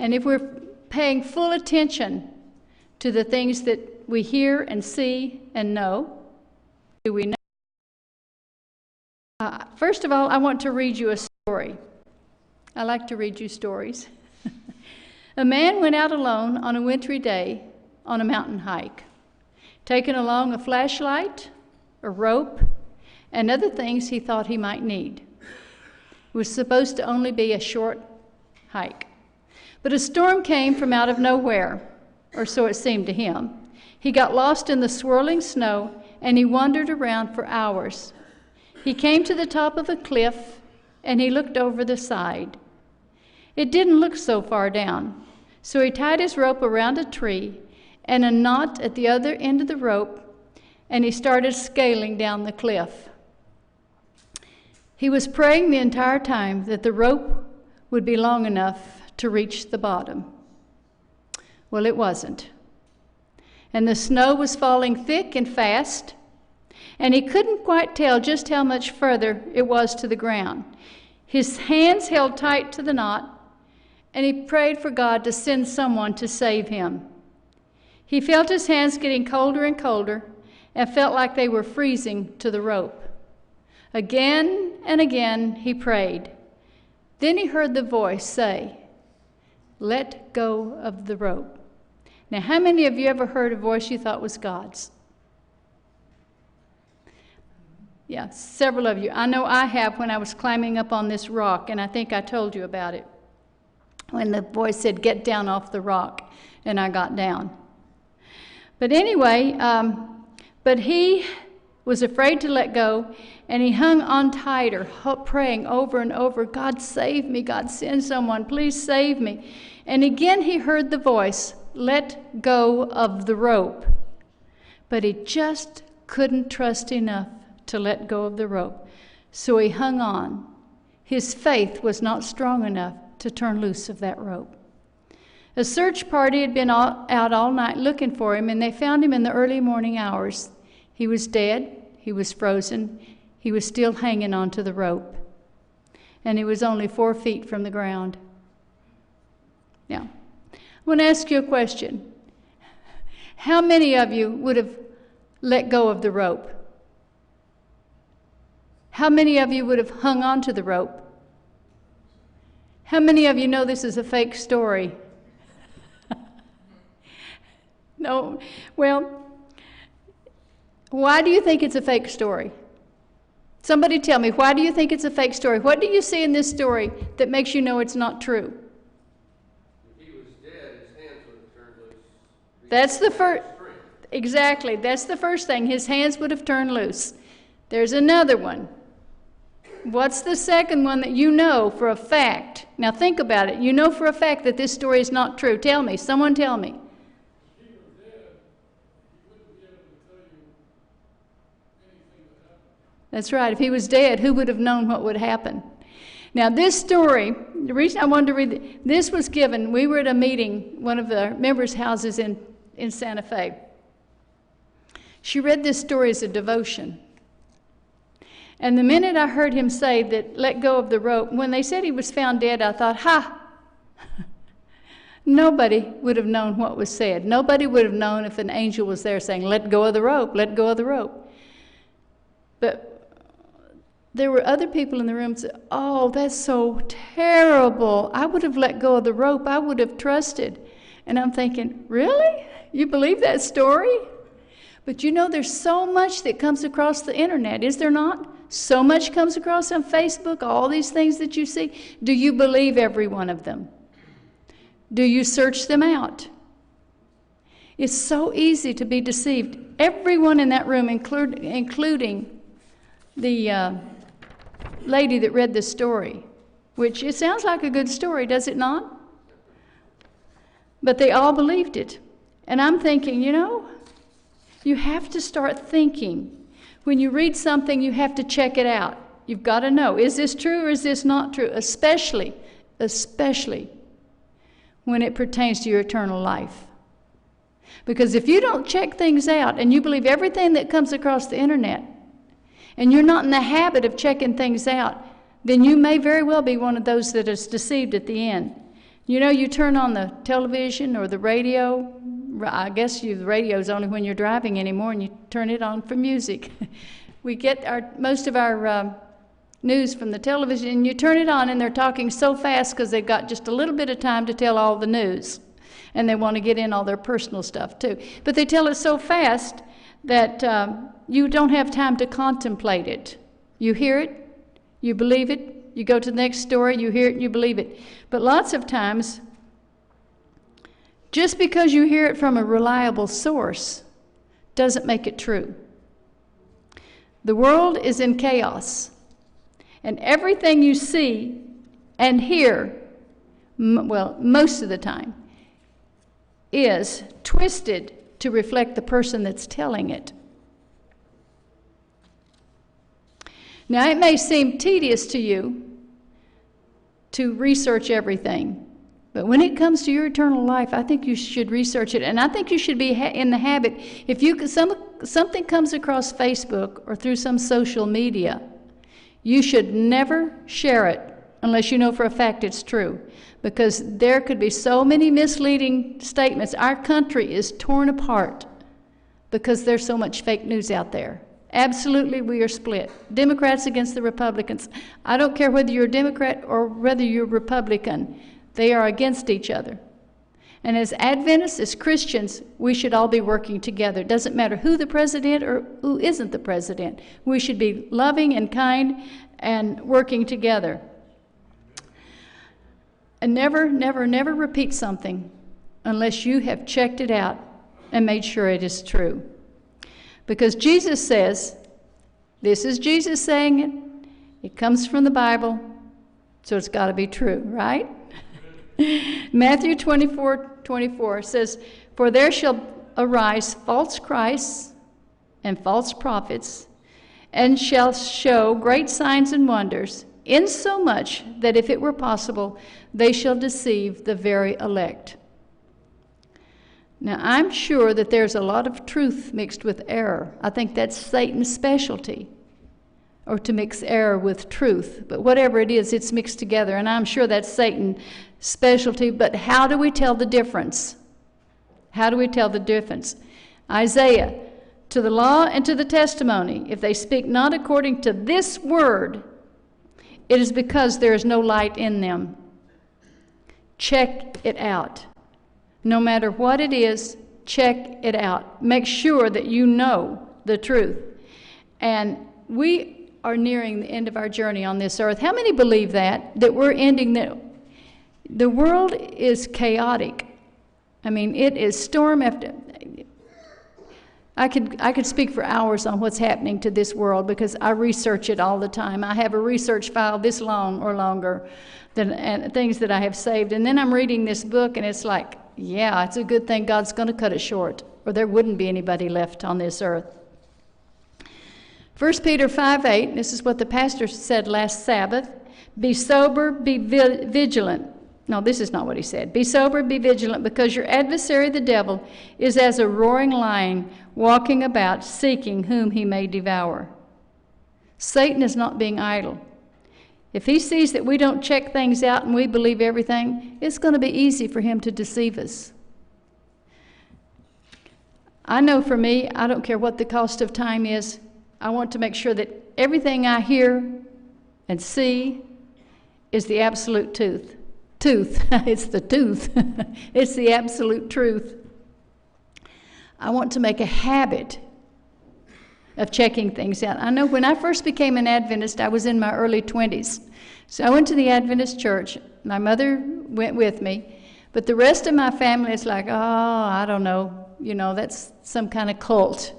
And if we're paying full attention to the things that we hear and see and know, do we know? First of all, I want to read you a story. I like to read you stories. A man went out alone on a wintry day on a mountain hike, taking along a flashlight, a rope, and other things he thought he might need. It was supposed to only be a short hike. But a storm came from out of nowhere, or so it seemed to him. He got lost in the swirling snow, and he wandered around for hours. He came to the top of a cliff, and he looked over the side. It didn't look so far down, so he tied his rope around a tree and a knot at the other end of the rope, and he started scaling down the cliff. He was praying the entire time that the rope would be long enough to reach the bottom. Well, it wasn't. And the snow was falling thick and fast, and he couldn't quite tell just how much further it was to the ground. His hands held tight to the knot, and he prayed for God to send someone to save him. He felt his hands getting colder and colder and felt like they were freezing to the rope. Again and again he prayed. Then he heard the voice say, "Let go of the rope." Now, how many of you ever heard a voice you thought was God's? Yeah, several of you. I know I have when I was climbing up on this rock, and I think I told you about it. When the voice said, "Get down off the rock," and I got down. But anyway, but he was afraid to let go, and he hung on tighter, praying over and over, "God, save me. God, send someone. Please save me." And again he heard the voice, "Let go of the rope." But he just couldn't trust enough to let go of the rope. So he hung on. His faith was not strong enough to turn loose of that rope. A search party had been out all night looking for him, and they found him in the early morning hours. He was dead. He was frozen. He was still hanging onto the rope. And he was only 4 feet from the ground. Now, I want to ask you a question. How many of you would have let go of the rope? How many of you would have hung on to the rope? How many of you know this is a fake story? No. Well, why do you think it's a fake story? Somebody tell me, why do you think it's a fake story? What do you see in this story that makes you know it's not true? If he was dead, his hands would have turned loose. That's the first. Exactly. That's the first thing. His hands would have turned loose. There's another one. What's the second one that you know for a fact? Now think about it. You know for a fact that this story is not true. Tell me. Someone tell me. If he were dead, he wouldn't be able to tell you anything that happened. That's right. If he was dead, who would have known what would happen? Now this story, the reason I wanted to read this was given, we were at a meeting, one of the members' houses in Santa Fe. She read this story as a devotion. And the minute I heard him say that, "Let go of the rope," when they said he was found dead, I thought, ha! Nobody would have known what was said. Nobody would have known if an angel was there saying, "Let go of the rope, let go of the rope." But there were other people in the room that said, "Oh, that's so terrible. I would have let go of the rope. I would have trusted." And I'm thinking, really? You believe that story? But you know, there's so much that comes across the internet, is there not? So much comes across on Facebook, all these things that you see. Do you believe every one of them? Do you search them out? It's so easy to be deceived. Everyone in that room, including the lady that read this story, which it sounds like a good story, does it not? But they all believed it. And I'm thinking, you know, you have to start thinking. When you read something, you have to check it out. You've got to know, is this true or is this not true? Especially when it pertains to your eternal life. Because if you don't check things out and you believe everything that comes across the internet, and you're not in the habit of checking things out, then you may very well be one of those that is deceived at the end. You know, you turn on the television or the radio. I guess the radio is only when you're driving anymore, and you turn it on for music. We get most of our news from the television, and you turn it on, and they're talking so fast because they've got just a little bit of time to tell all the news, and they want to get in all their personal stuff too. But they tell it so fast that you don't have time to contemplate it. You hear it, you believe it, you go to the next story, you hear it, and you believe it. But lots of times, just because you hear it from a reliable source doesn't make it true. The world is in chaos, and everything you see and hear, most of the time, is twisted to reflect the person that's telling it. Now, it may seem tedious to you to research everything, but when it comes to your eternal life, I think you should research it, and I think you should be in the habit. If something comes across Facebook or through some social media, you should never share it unless you know for a fact it's true, because there could be so many misleading statements. Our country is torn apart because there's so much fake news out there. Absolutely, we are split. Democrats against the Republicans. I don't care whether you're a Democrat or whether you're Republican. They are against each other. And as Adventists, as Christians, we should all be working together. It doesn't matter who the president or who isn't the president. We should be loving and kind and working together. And never, never, never repeat something unless you have checked it out and made sure it is true. Because Jesus says, this is Jesus saying it, it comes from the Bible, so it's got to be true, right? Matthew 24:24 says, "For there shall arise false Christs and false prophets, and shall show great signs and wonders, insomuch that if it were possible, they shall deceive the very elect." Now, I'm sure that there's a lot of truth mixed with error. I think that's Satan's specialty, or to mix error with truth. But whatever it is, it's mixed together, and I'm sure that's Satan's specialty. But how do we tell the difference? How do we tell the difference? Isaiah, "To the law and to the testimony, if they speak not according to this word, it is because there is no light in them." Check it out. No matter what it is, check it out. Make sure that you know the truth. And we are nearing the end of our journey on this earth. How many believe that we're ending the world is chaotic. I mean, it is storm after. I could speak for hours on what's happening to this world because I research it all the time. I have a research file this long or longer, and things that I have saved. And then I'm reading this book, and it's like, yeah, it's a good thing God's going to cut it short, or there wouldn't be anybody left on this earth. 1 Peter 5:8, this is what the pastor said last Sabbath, "Be sober, be vigilant." No, this is not what he said. "Be sober, be vigilant, because your adversary, the devil, is as a roaring lion, walking about, seeking whom he may devour." Satan is not being idle. If he sees that we don't check things out and we believe everything, it's going to be easy for him to deceive us. I know for me, I don't care what the cost of time is. I want to make sure that everything I hear and see is the absolute truth. It's the truth. It's the absolute truth. I want to make a habit of checking things out. I know when I first became an Adventist, I was in my early 20s. So I went to the Adventist church. My mother went with me, but the rest of my family is like, oh, I don't know, that's some kind of cult.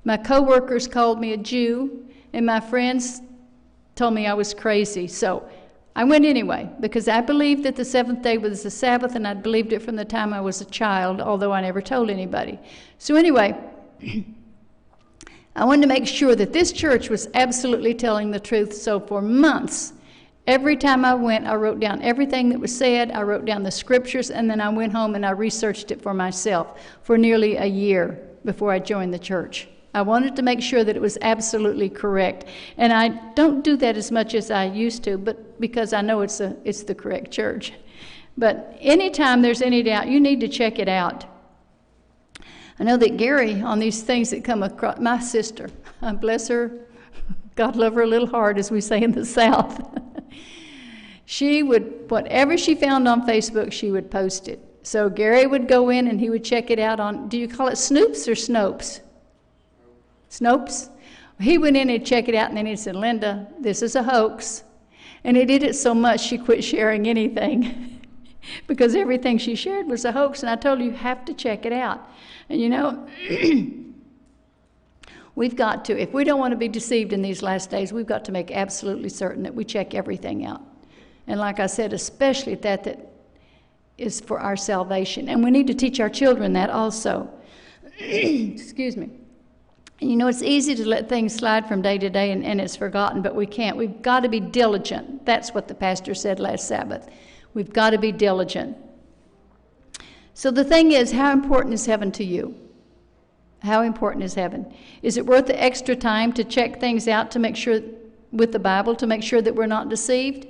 My coworkers called me a Jew, and my friends told me I was crazy. So I went anyway, because I believed that the seventh day was the Sabbath, and I'd believed it from the time I was a child, although I never told anybody. So anyway, I wanted to make sure that this church was absolutely telling the truth. So for months, every time I went, I wrote down everything that was said. I wrote down the scriptures, and then I went home and I researched it for myself for nearly a year before I joined the church. I wanted to make sure that it was absolutely correct. And I don't do that as much as I used to, but because I know it's the correct church. But anytime there's any doubt, you need to check it out. I know that Gary, on these things that come across, my sister, bless her, God love her a little hard, as we say in the South. She would, whatever she found on Facebook, she would post it. So Gary would go in and he would check it out on, do you call it Snoops or Snopes? Snopes? He went in and check it out, and then he said, Linda, this is a hoax. And he did it so much she quit sharing anything because everything she shared was a hoax. And I told her, you have to check it out. And you know, we've got to, if we don't want to be deceived in these last days, we've got to make absolutely certain that we check everything out. And like I said, especially that is for our salvation. And we need to teach our children that also. Excuse me. And you know, it's easy to let things slide from day to day and it's forgotten, but we can't. We've got to be diligent. That's what the pastor said last Sabbath. We've got to be diligent. So the thing is, how important is heaven to you? How important is heaven? Is it worth the extra time to check things out to make sure, with the Bible, to make sure that we're not deceived?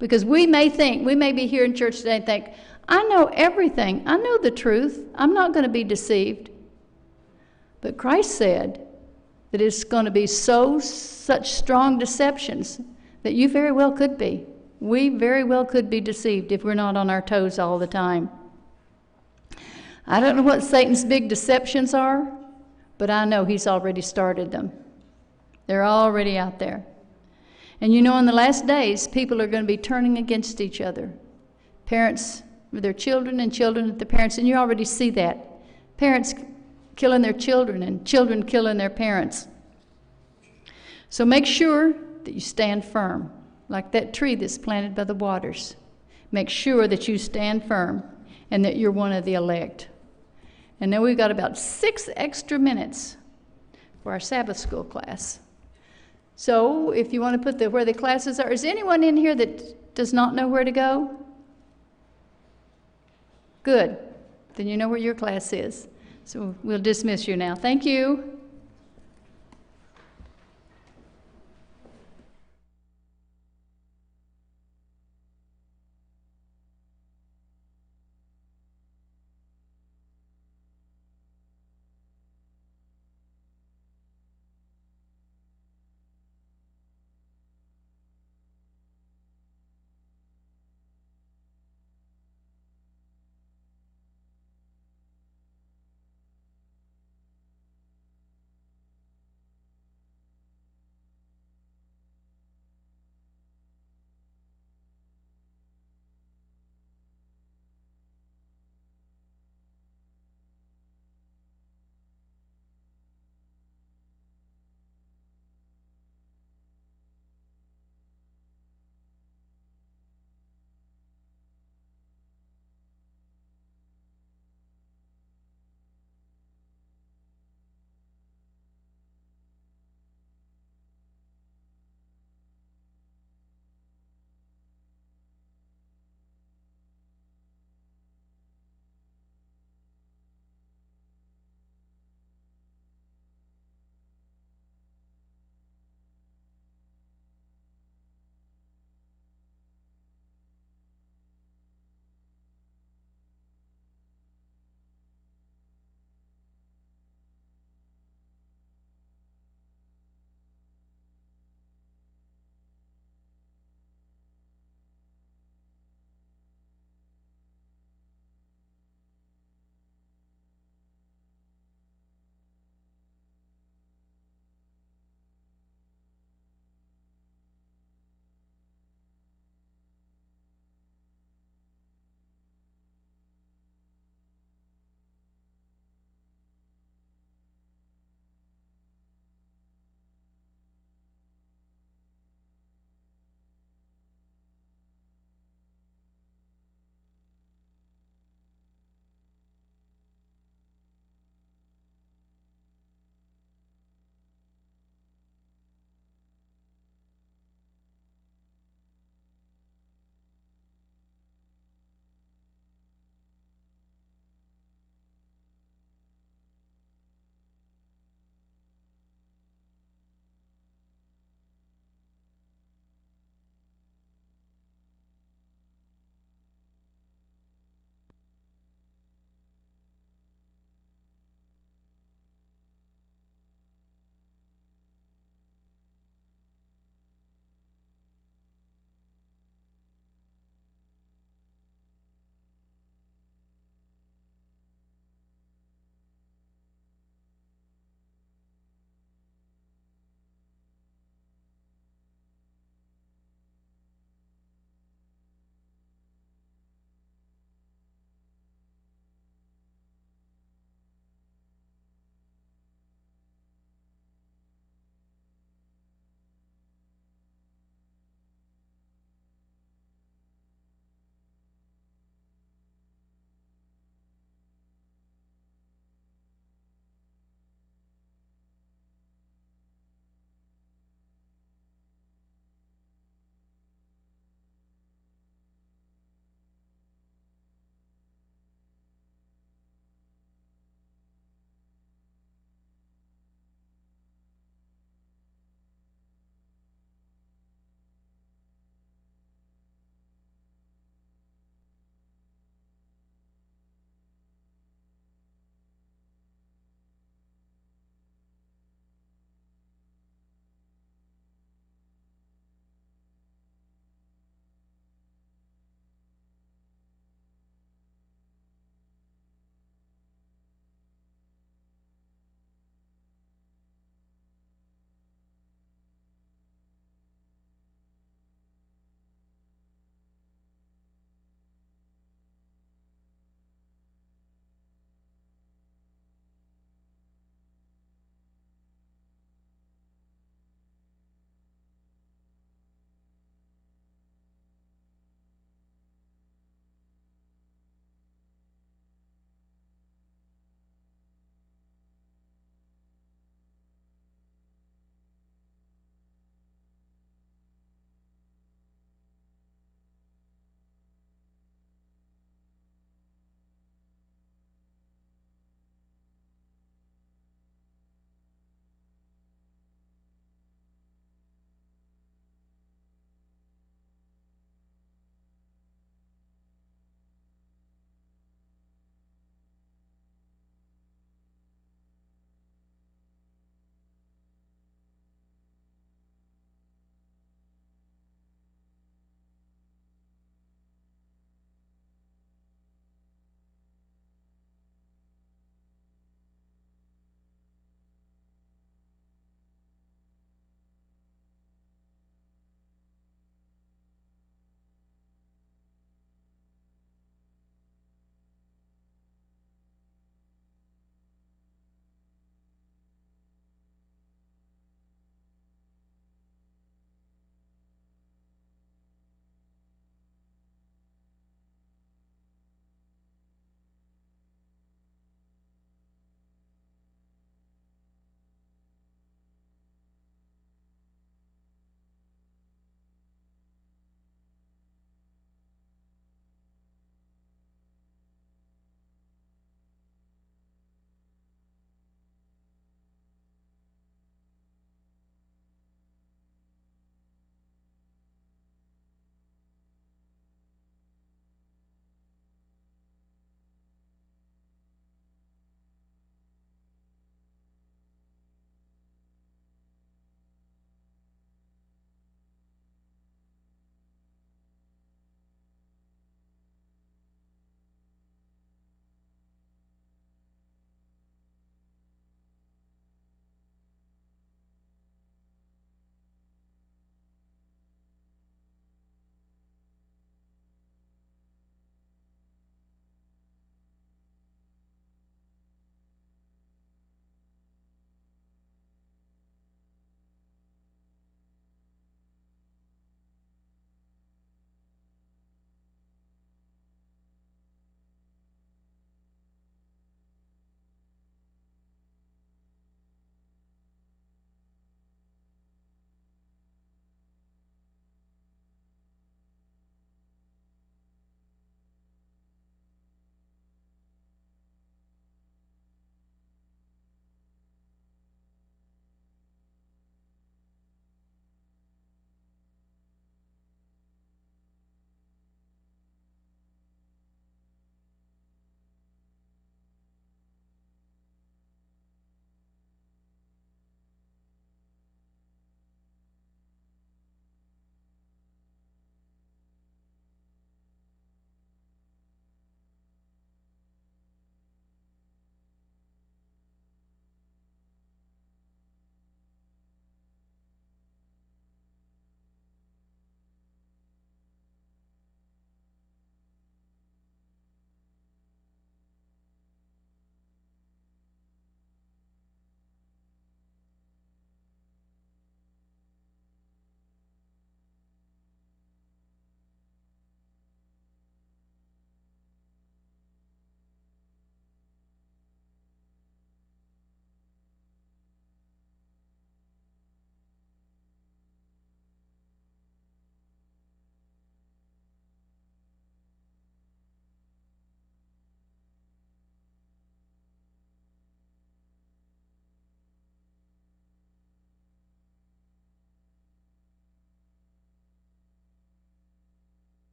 Because we may be here in church today and think, I know everything. I know the truth. I'm not going to be deceived. But Christ said that it's going to be such strong deceptions that you very well could be. We very well could be deceived if we're not on our toes all the time. I don't know what Satan's big deceptions are, but I know he's already started them. They're already out there. And you know, in the last days, people are going to be turning against each other. Parents with their children and children with their parents, and you already see that. Parents killing their children and children killing their parents. So make sure that you stand firm, like that tree that's planted by the waters. Make sure that you stand firm and that you're one of the elect. And then we've got about 6 extra minutes for our Sabbath school class. So if you want to put where the classes are, is anyone in here that does not know where to go? Good. Then you know where your class is. So we'll dismiss you now. Thank you.